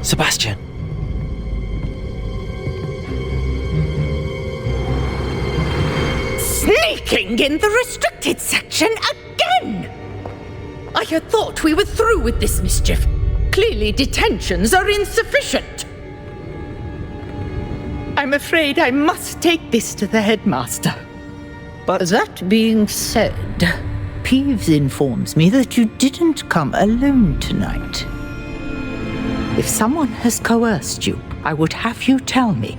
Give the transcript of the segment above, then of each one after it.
Sebastian. Sneaking in the restricted section again! I had thought we were through with this mischief. Clearly detentions are insufficient. I'm afraid I must take this to the headmaster. But that being said, Peeves informs me that you didn't come alone tonight. If someone has coerced you, I would have you tell me.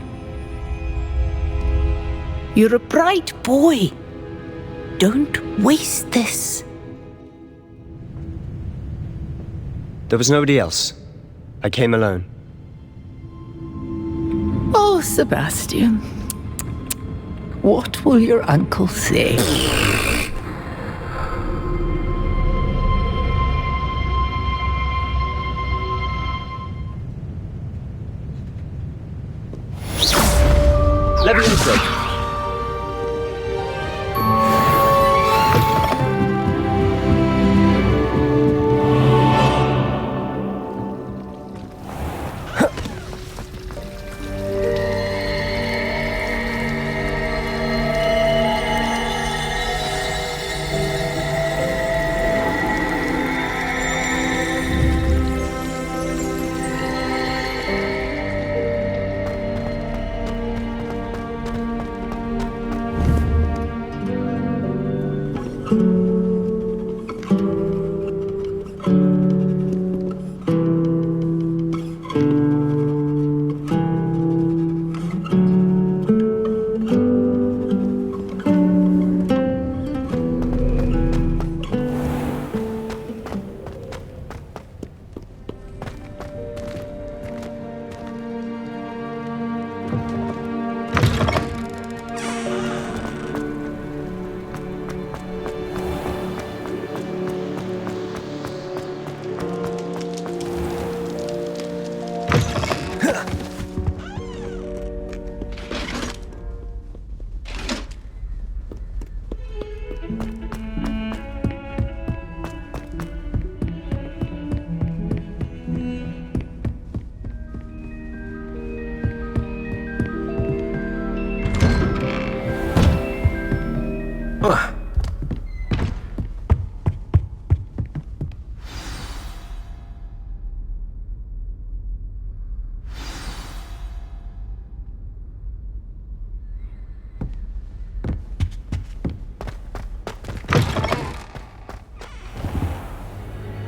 You're a bright boy. Don't waste this. There was nobody else. I came alone. Oh, Sebastian. What will your uncle say? Let me in.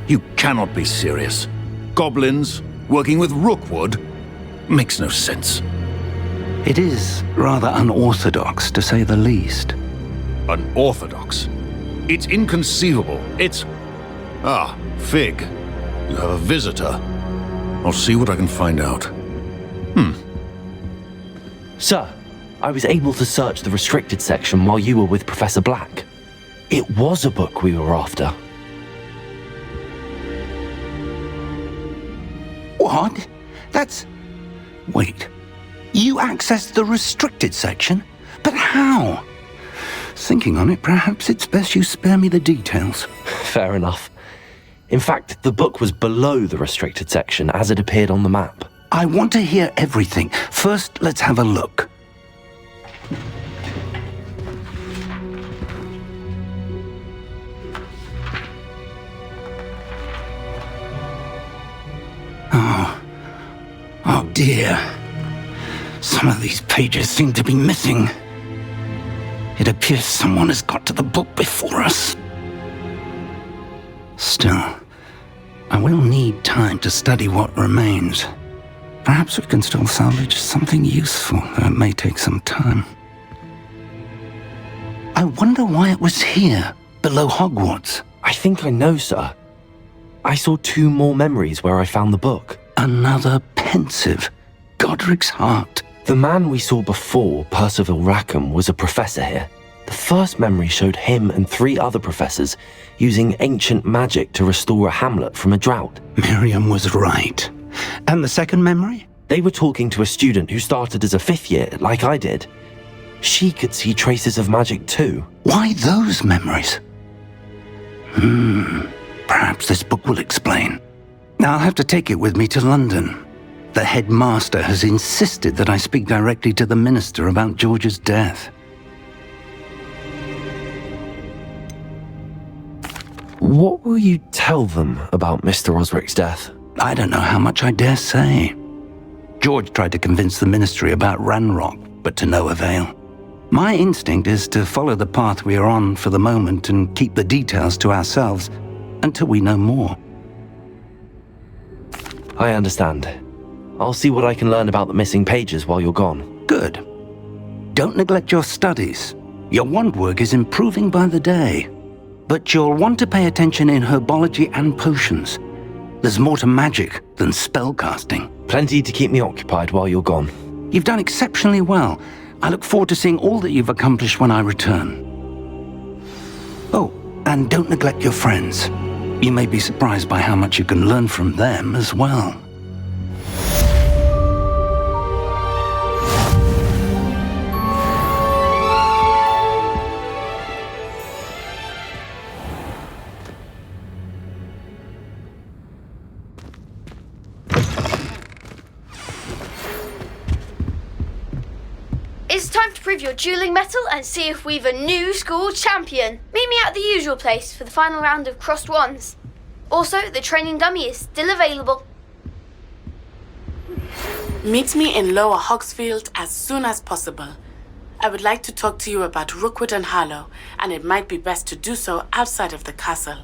You cannot be serious. Goblins working with Rookwood? Makes no sense. It is rather unorthodox, to say the least. Unorthodox? It's inconceivable. It's... Ah, Fig. You have a visitor. I'll see what I can find out. Sir, I was able to search the restricted section while you were with Professor Black. It was a book we were after. What? That's... Wait. You accessed the restricted section? But how? Thinking on it, perhaps it's best you spare me the details. Fair enough. In fact, the book was below the restricted section as it appeared on the map. I want to hear everything. First, let's have a look. Oh dear. Some of these pages seem to be missing. It appears someone has got to the book before us. Still, I will need time to study what remains. Perhaps we can still salvage something useful, though it may take some time. I wonder why it was here, below Hogwarts. I think I know, sir. I saw 2 more memories where I found the book. Another pensive. Godric's heart. The man we saw before, Percival Rackham, was a professor here. The first memory showed him and 3 other professors using ancient magic to restore a hamlet from a drought. Miriam was right. And the second memory? They were talking to a student who started as a 5th year, like I did. She could see traces of magic too. Why those memories? Perhaps this book will explain. I'll have to take it with me to London. The headmaster has insisted that I speak directly to the minister about George's death. What will you tell them about Mr. Osric's death? I don't know how much I dare say. George tried to convince the ministry about Ranrock, but to no avail. My instinct is to follow the path we are on for the moment and keep the details to ourselves until we know more. I understand. I'll see what I can learn about the missing pages while you're gone. Good. Don't neglect your studies. Your wand work is improving by the day. But you'll want to pay attention in herbology and potions. There's more to magic than spellcasting. Plenty to keep me occupied while you're gone. You've done exceptionally well. I look forward to seeing all that you've accomplished when I return. Oh, and don't neglect your friends. You may be surprised by how much you can learn from them as well. It's time to prove your dueling mettle and see if we've a new school champion. Meet me at the usual place for the final round of crossed wands. Also, the training dummy is still available. Meet me in Lower Hogsfield as soon as possible. I would like to talk to you about Rookwood and Harlow, and it might be best to do so outside of the castle.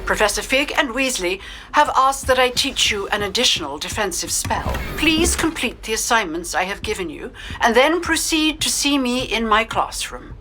Professor Fig and Weasley have asked that I teach you an additional defensive spell. Please complete the assignments I have given you, and then proceed to see me in my classroom.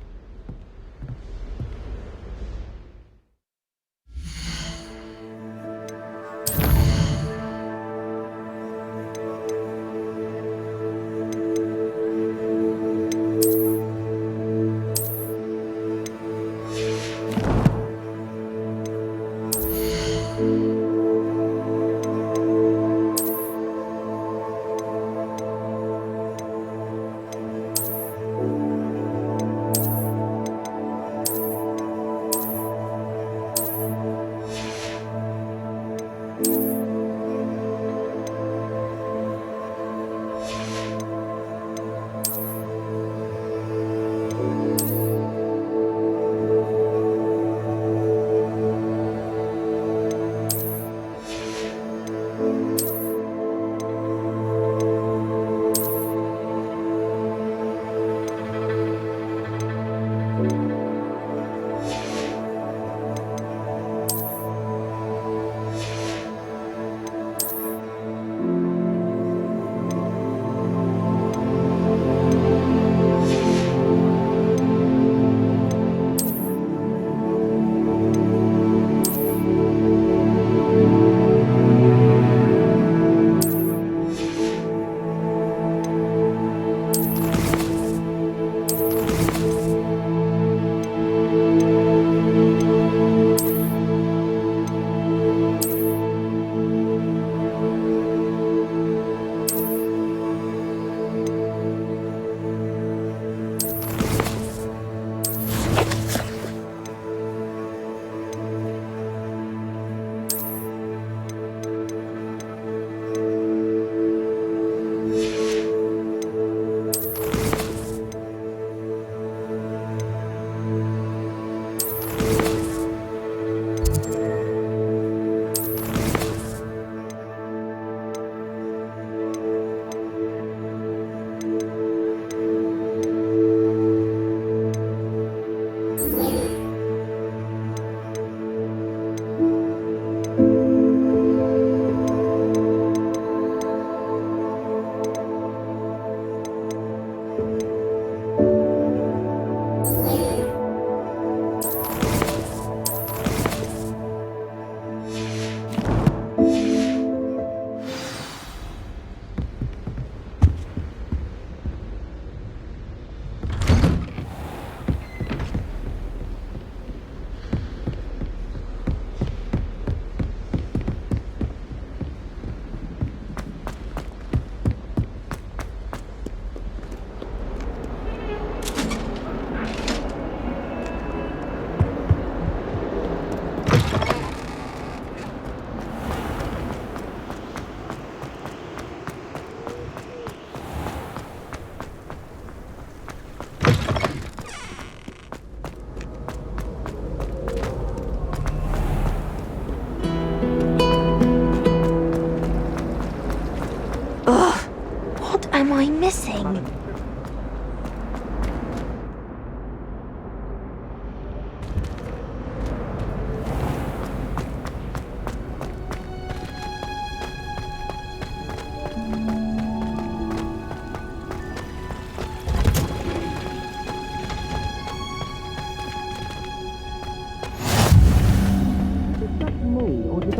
am I missing?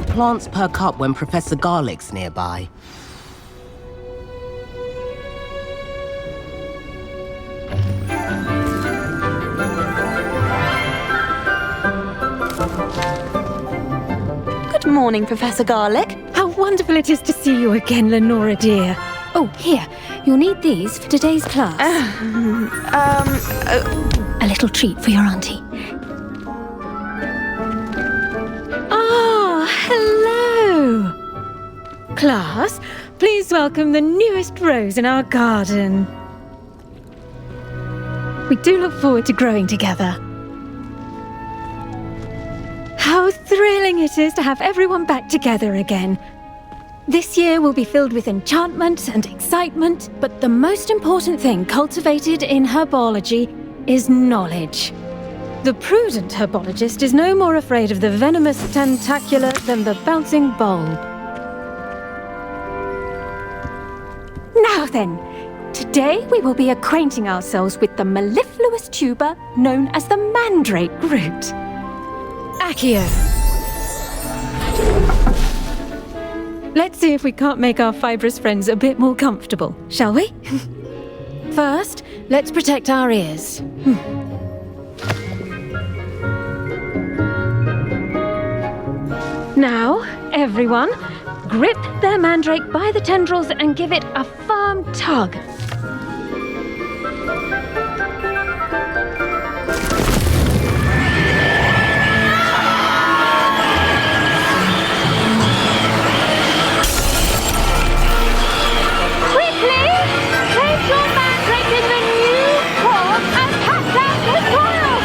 Plants perk up when Professor Garlick's nearby. Good morning, Professor Garlick. How wonderful it is to see you again, Lenora dear. Oh, here, you'll need these for today's class. A little treat for your auntie. Hello! Class, please welcome the newest rose in our garden. We do look forward to growing together. How thrilling it is to have everyone back together again. This year will be filled with enchantment and excitement, but the most important thing cultivated in herbology is knowledge. The prudent herbologist is no more afraid of the venomous tentacular than the bouncing bulb. Now then, today we will be acquainting ourselves with the mellifluous tuber known as the mandrake root. Accio. Let's see if we can't make our fibrous friends a bit more comfortable, shall we? First, let's protect our ears. Now, everyone, grip their mandrake by the tendrils and give it a firm tug. Quickly, place your mandrake in the new pot and pass out the soil.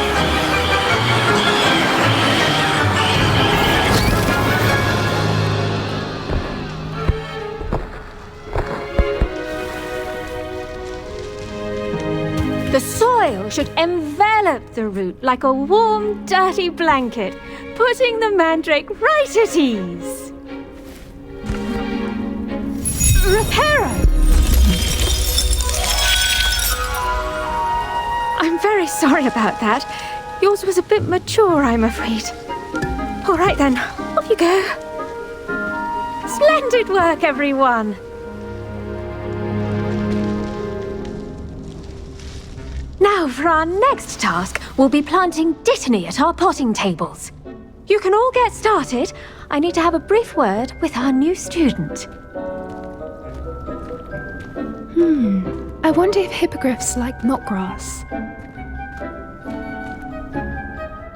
The soil should envelop the root like a warm, dirty blanket, putting the mandrake right at ease. Reparo! I'm very sorry about that. Yours was a bit mature, I'm afraid. All right then, off you go. Splendid work, everyone! Now for our next task, we'll be planting dittany at our potting tables. You can all get started. I need to have a brief word with our new student. I wonder if hippogriffs like knotgrass.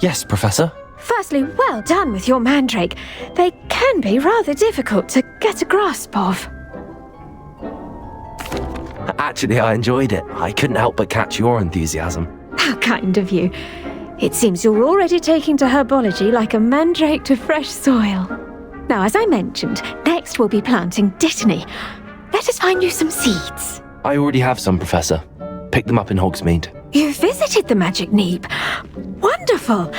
Yes, Professor. Firstly, well done with your mandrake. They can be rather difficult to get a grasp of. Actually, I enjoyed it. I couldn't help but catch your enthusiasm. How kind of you. It seems you're already taking to herbology like a mandrake to fresh soil. Now, as I mentioned, next we'll be planting dittany. Let us find you some seeds. I already have some, Professor. Picked them up in Hogsmeade. You visited the Magic Neep. Wonderful.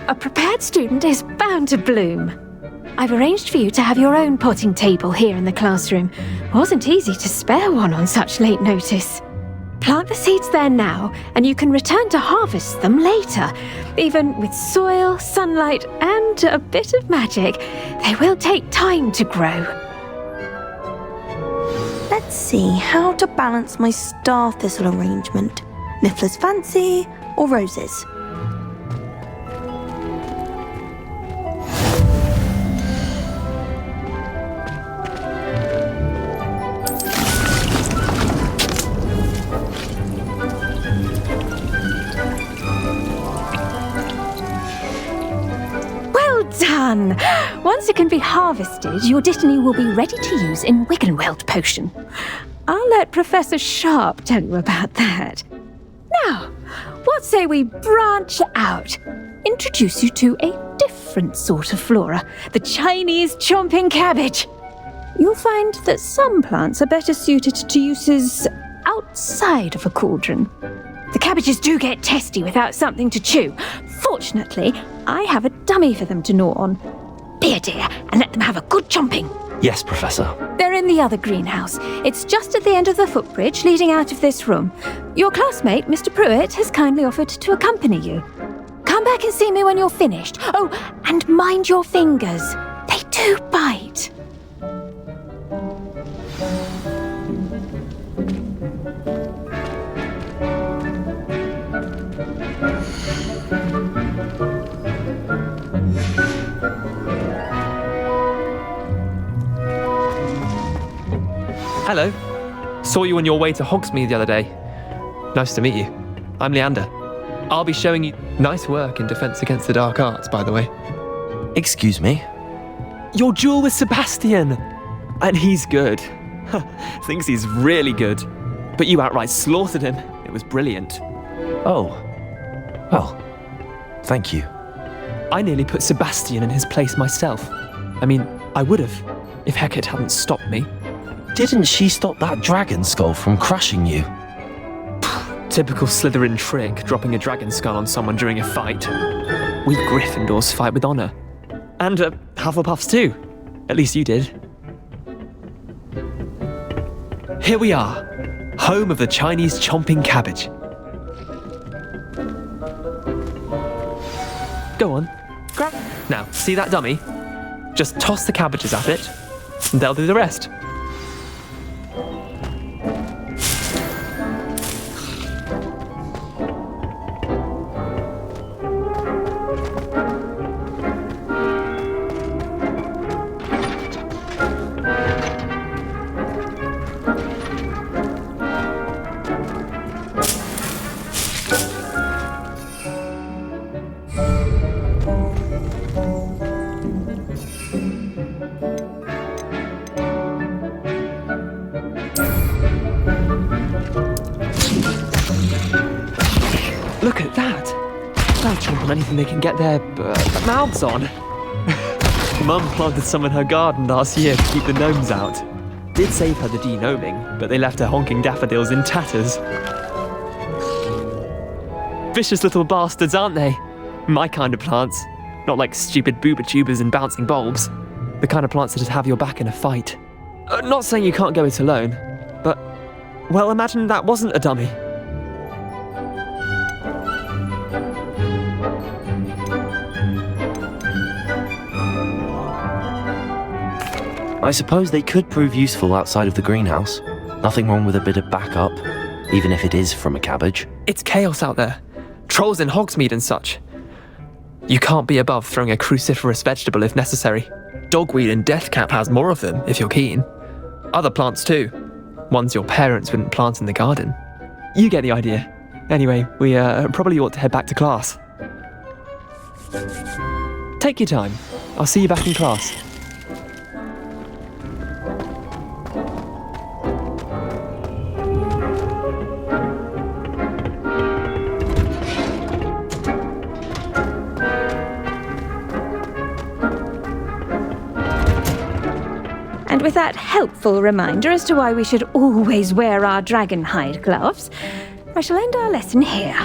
A prepared student is bound to bloom. I've arranged for you to have your own potting table here in the classroom. Wasn't easy to spare one on such late notice. Plant the seeds there now, and you can return to harvest them later. Even with soil, sunlight, and a bit of magic, they will take time to grow. Let's see how to balance my star thistle arrangement. Niffler's Fancy or roses? Done! Once it can be harvested, your dittany will be ready to use in Wiggenweld potion. I'll let Professor Sharp tell you about that. Now, what say we branch out? Introduce you to a different sort of flora, the Chinese chomping cabbage. You'll find that some plants are better suited to uses outside of a cauldron. The cabbages do get testy without something to chew. Fortunately, I have a dummy for them to gnaw on. Be a dear and let them have a good chomping. Yes, Professor. They're in the other greenhouse. It's just at the end of the footbridge leading out of this room. Your classmate, Mr. Pruitt, has kindly offered to accompany you. Come back and see me when you're finished. Oh, and mind your fingers. They do bite. Hello. Saw you on your way to Hogsmeade the other day. Nice to meet you. I'm Leander. I'll be showing you nice work in Defense Against the Dark Arts, by the way. Excuse me? Your duel with Sebastian! And he's good. Thinks he's really good. But you outright slaughtered him. It was brilliant. Oh. Well, thank you. I nearly put Sebastian in his place myself. I mean, I would have, if Hecate hadn't stopped me. Didn't she stop that dragon skull from crushing you? Typical Slytherin trick, dropping a dragon skull on someone during a fight. We Gryffindors fight with honour. And Hufflepuffs too. At least you did. Here we are, home of the Chinese chomping cabbage. Go on, grab. Now, see that dummy? Just toss the cabbages at it, and they'll do the rest. Look at that! They'll chomp on anything they can get their mouths on. Mum planted some in her garden last year to keep the gnomes out. Did save her the de-gnoming, but they left her honking daffodils in tatters. Vicious little bastards, aren't they? My kind of plants. Not like stupid booba tubers and bouncing bulbs. The kind of plants that'd have your back in a fight. Not saying you can't go it alone, but, well, imagine that wasn't a dummy. I suppose they could prove useful outside of the greenhouse. Nothing wrong with a bit of backup, even if it is from a cabbage. It's chaos out there. Trolls in Hogsmeade and such. You can't be above throwing a cruciferous vegetable if necessary. Dogweed and deathcap has more of them, if you're keen. Other plants too. Ones your parents wouldn't plant in the garden. You get the idea. Anyway, we probably ought to head back to class. Take your time. I'll see you back in class. And with that helpful reminder as to why we should always wear our dragon hide gloves, I shall end our lesson here.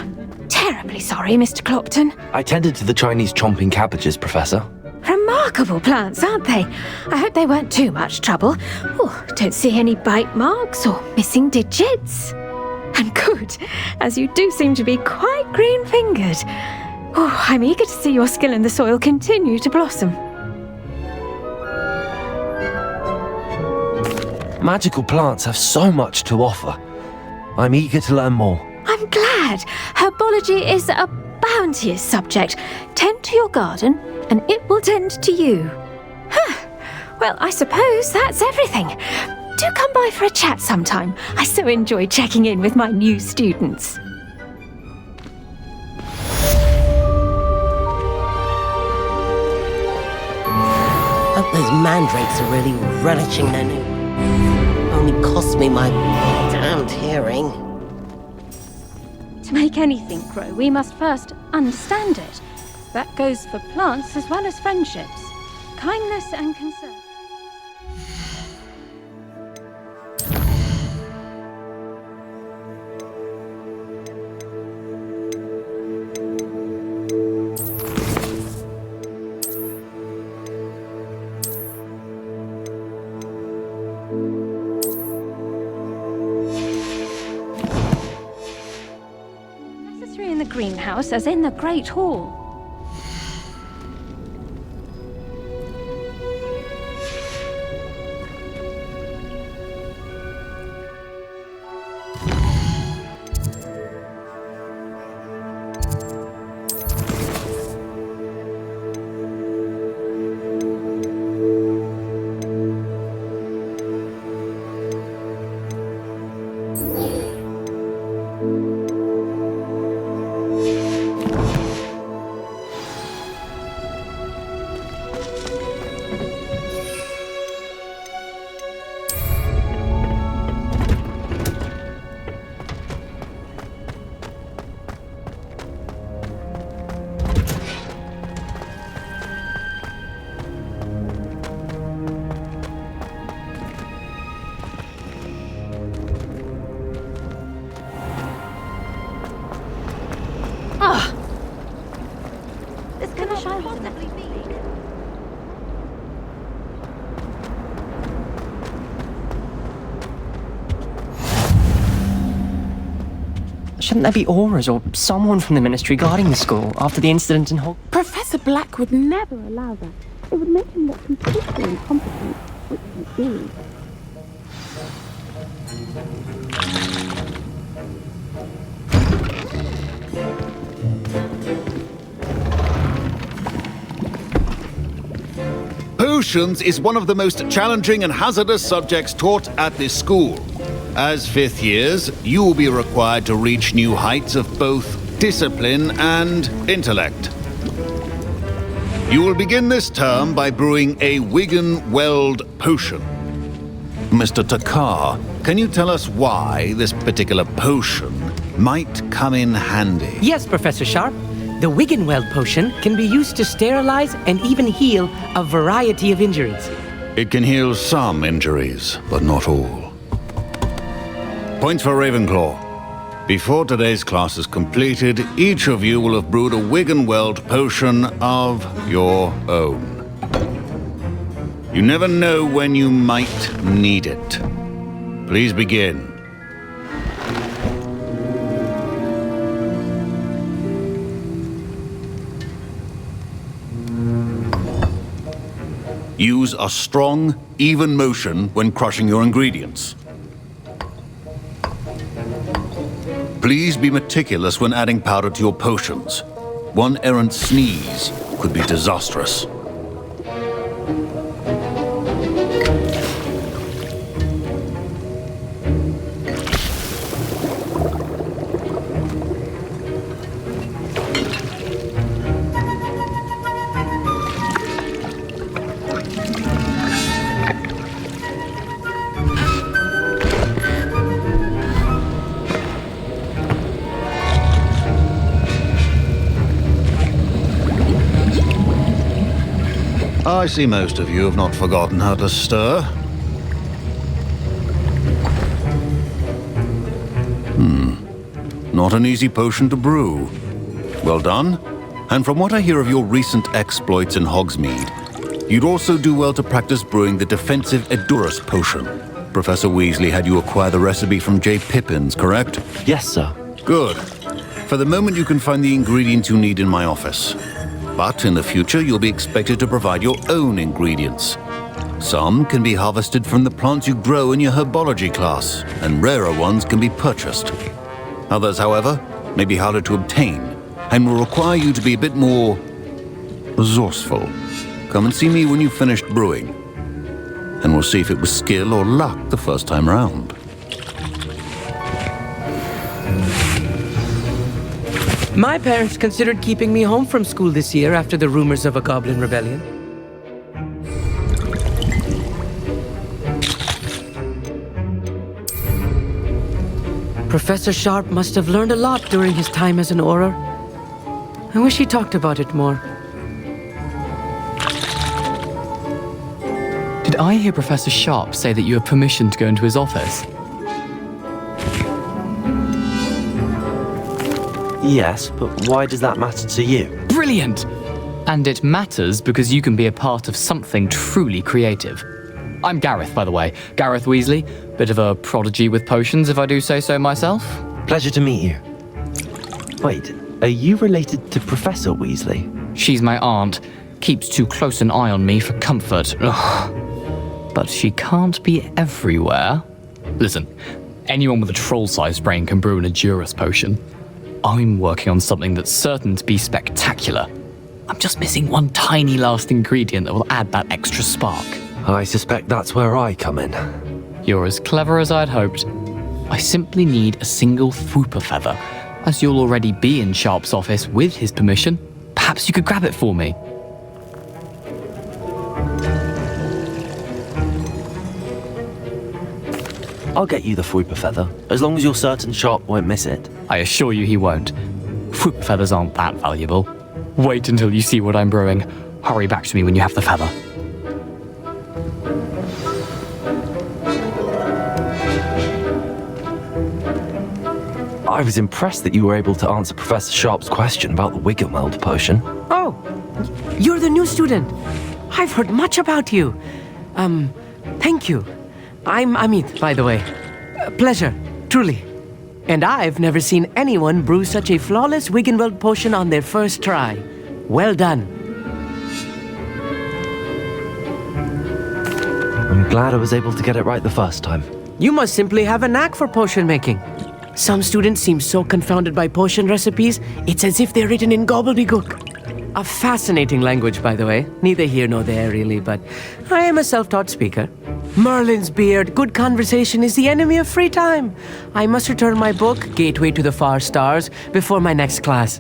Terribly sorry, Mr. Clopton. I tended to the Chinese chomping cabbages, Professor. Remarkable plants, aren't they? I hope they weren't too much trouble. Oh, don't see any bite marks or missing digits. And good, as you do seem to be quite green-fingered. Oh, I'm eager to see your skill in the soil continue to blossom. Magical plants have so much to offer. I'm eager to learn more. I'm glad. Herbology is a bounteous subject. Tend to your garden, and it will tend to you. Well, I suppose that's everything. Do come by for a chat sometime. I so enjoy checking in with my new students. Hope those mandrakes are really relishing their new... Only cost me my damned hearing. To make anything grow, we must first understand it. That goes for plants as well as friendships. Kindness and concern. greenhouse as in the Great Hall. Shouldn't there be auras or someone from the Ministry guarding the school after the incident in Hogwarts? Professor Black would never allow that. It would make him look completely incompetent, which he is. Potions is one of the most challenging and hazardous subjects taught at this school. As fifth years, you will be required to reach new heights of both discipline and intellect. You will begin this term by brewing a Wiggenweld potion. Mr. Takar, can you tell us why this particular potion might come in handy? Yes, Professor Sharp. The Wiggenweld potion can be used to sterilize and even heal a variety of injuries. It can heal some injuries, but not all. Points for Ravenclaw. Before today's class is completed, each of you will have brewed a Wiggenweld potion of your own. You never know when you might need it. Please begin. Use a strong, even motion when crushing your ingredients. Please be meticulous when adding powder to your potions. One errant sneeze could be disastrous. I see most of you have not forgotten how to stir. Not an easy potion to brew. Well done. And from what I hear of your recent exploits in Hogsmeade, you'd also do well to practice brewing the defensive Edurus potion. Professor Weasley had you acquire the recipe from J. Pippins, correct? Yes, sir. Good. For the moment, you can find the ingredients you need in my office. But in the future, you'll be expected to provide your own ingredients. Some can be harvested from the plants you grow in your herbology class, and rarer ones can be purchased. Others, however, may be harder to obtain, and will require you to be a bit more resourceful. Come and see me when you've finished brewing, and we'll see if it was skill or luck the first time round. My parents considered keeping me home from school this year after the rumors of a goblin rebellion. Professor Sharp must have learned a lot during his time as an Auror. I wish he talked about it more. Did I hear Professor Sharp say that you have permission to go into his office? Yes, but why does that matter to you? Brilliant! And it matters because you can be a part of something truly creative. I'm Gareth, by the way. Gareth Weasley. Bit of a prodigy with potions, if I do say so myself. Pleasure to meet you. Wait, Are you related to Professor Weasley? She's my aunt. Keeps too close an eye on me for comfort. Ugh. But she can't be everywhere. Listen, anyone with a troll-sized brain can brew an Edurus potion. I'm working on something that's certain to be spectacular. I'm just missing one tiny last ingredient that will add that extra spark. I suspect that's where I come in. You're as clever as I'd hoped. I simply need a single Fwooper feather. As you'll already be in Sharp's office with his permission, perhaps you could grab it for me. I'll get you the Fwooper feather, as long as you're certain Sharp won't miss it. I assure you he won't. Fwooper feathers aren't that valuable. Wait until you see what I'm brewing. Hurry back to me when you have the feather. I was impressed that you were able to answer Professor Sharp's question about the Wiggenweld potion. Oh, you're the new student. I've heard much about you. Thank you. I'm Amit, by the way. Pleasure, truly. And I've never seen anyone brew such a flawless Wiggenweld potion on their first try. Well done. I'm glad I was able to get it right the first time. You must simply have a knack for potion making. Some students seem so confounded by potion recipes, it's as if they're written in gobbledygook. A fascinating language, by the way. Neither here nor there, really, but I am a self-taught speaker. Merlin's beard, good conversation is the enemy of free time. I must return my book, Gateway to the Far Stars, before my next class.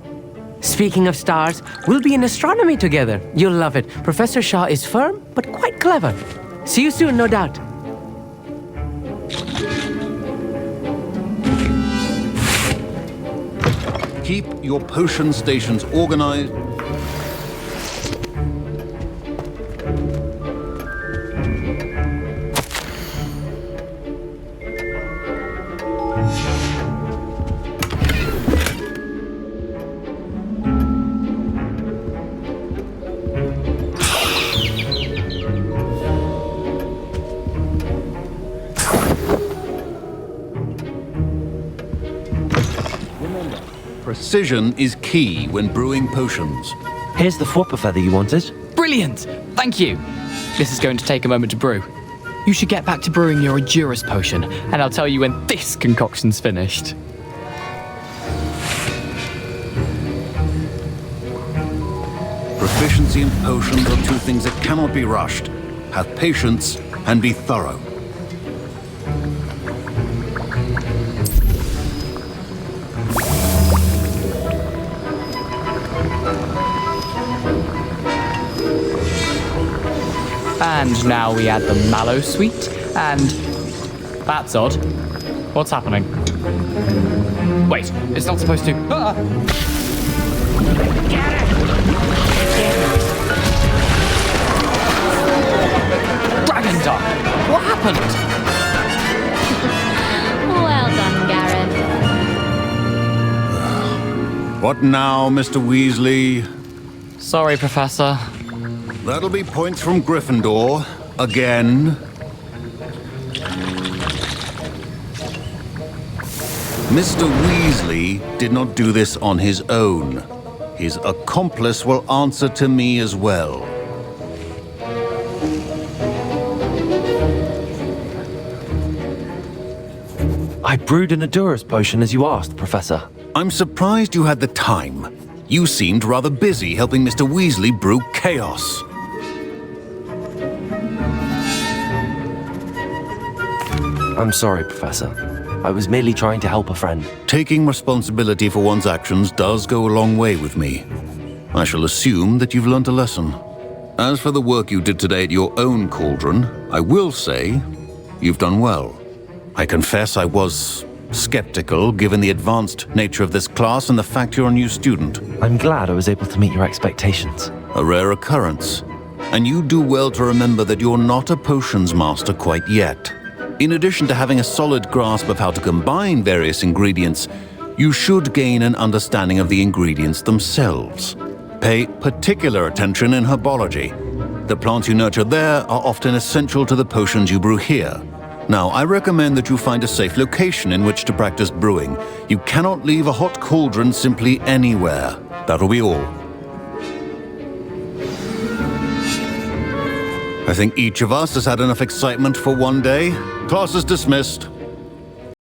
Speaking of stars, we'll be in astronomy together. You'll love it. Professor Shaw is firm, but quite clever. See you soon, no doubt. Keep your potion stations organized. Precision is key when brewing potions. Here's the Fwooper feather you wanted. Brilliant! Thank you! This is going to take a moment to brew. You should get back to brewing your Edurus potion, and I'll tell you when this concoction's finished. Proficiency in potions are two things that cannot be rushed. Have patience and be thorough. And now we add the mallow sweet, and that's odd. What's happening? Wait, it's not supposed to. Ah! Dragon Duck! What happened? Well done, Gareth. What now, Mr. Weasley? Sorry, Professor. That'll be points from Gryffindor. Again. Mr. Weasley did not do this on his own. His accomplice will answer to me as well. I brewed an Edurus potion as you asked, Professor. I'm surprised you had the time. You seemed rather busy helping Mr. Weasley brew chaos. I'm sorry, Professor. I was merely trying to help a friend. Taking responsibility for one's actions does go a long way with me. I shall assume that you've learnt a lesson. As for the work you did today at your own cauldron, I will say you've done well. I confess I was skeptical given the advanced nature of this class and the fact you're a new student. I'm glad I was able to meet your expectations. A rare occurrence. And you do well to remember that you're not a potions master quite yet. In addition to having a solid grasp of how to combine various ingredients, you should gain an understanding of the ingredients themselves. Pay particular attention in herbology. The plants you nurture there are often essential to the potions you brew here. Now, I recommend that you find a safe location in which to practice brewing. You cannot leave a hot cauldron simply anywhere. That'll be all. I think each of us has had enough excitement for one day. Class is dismissed.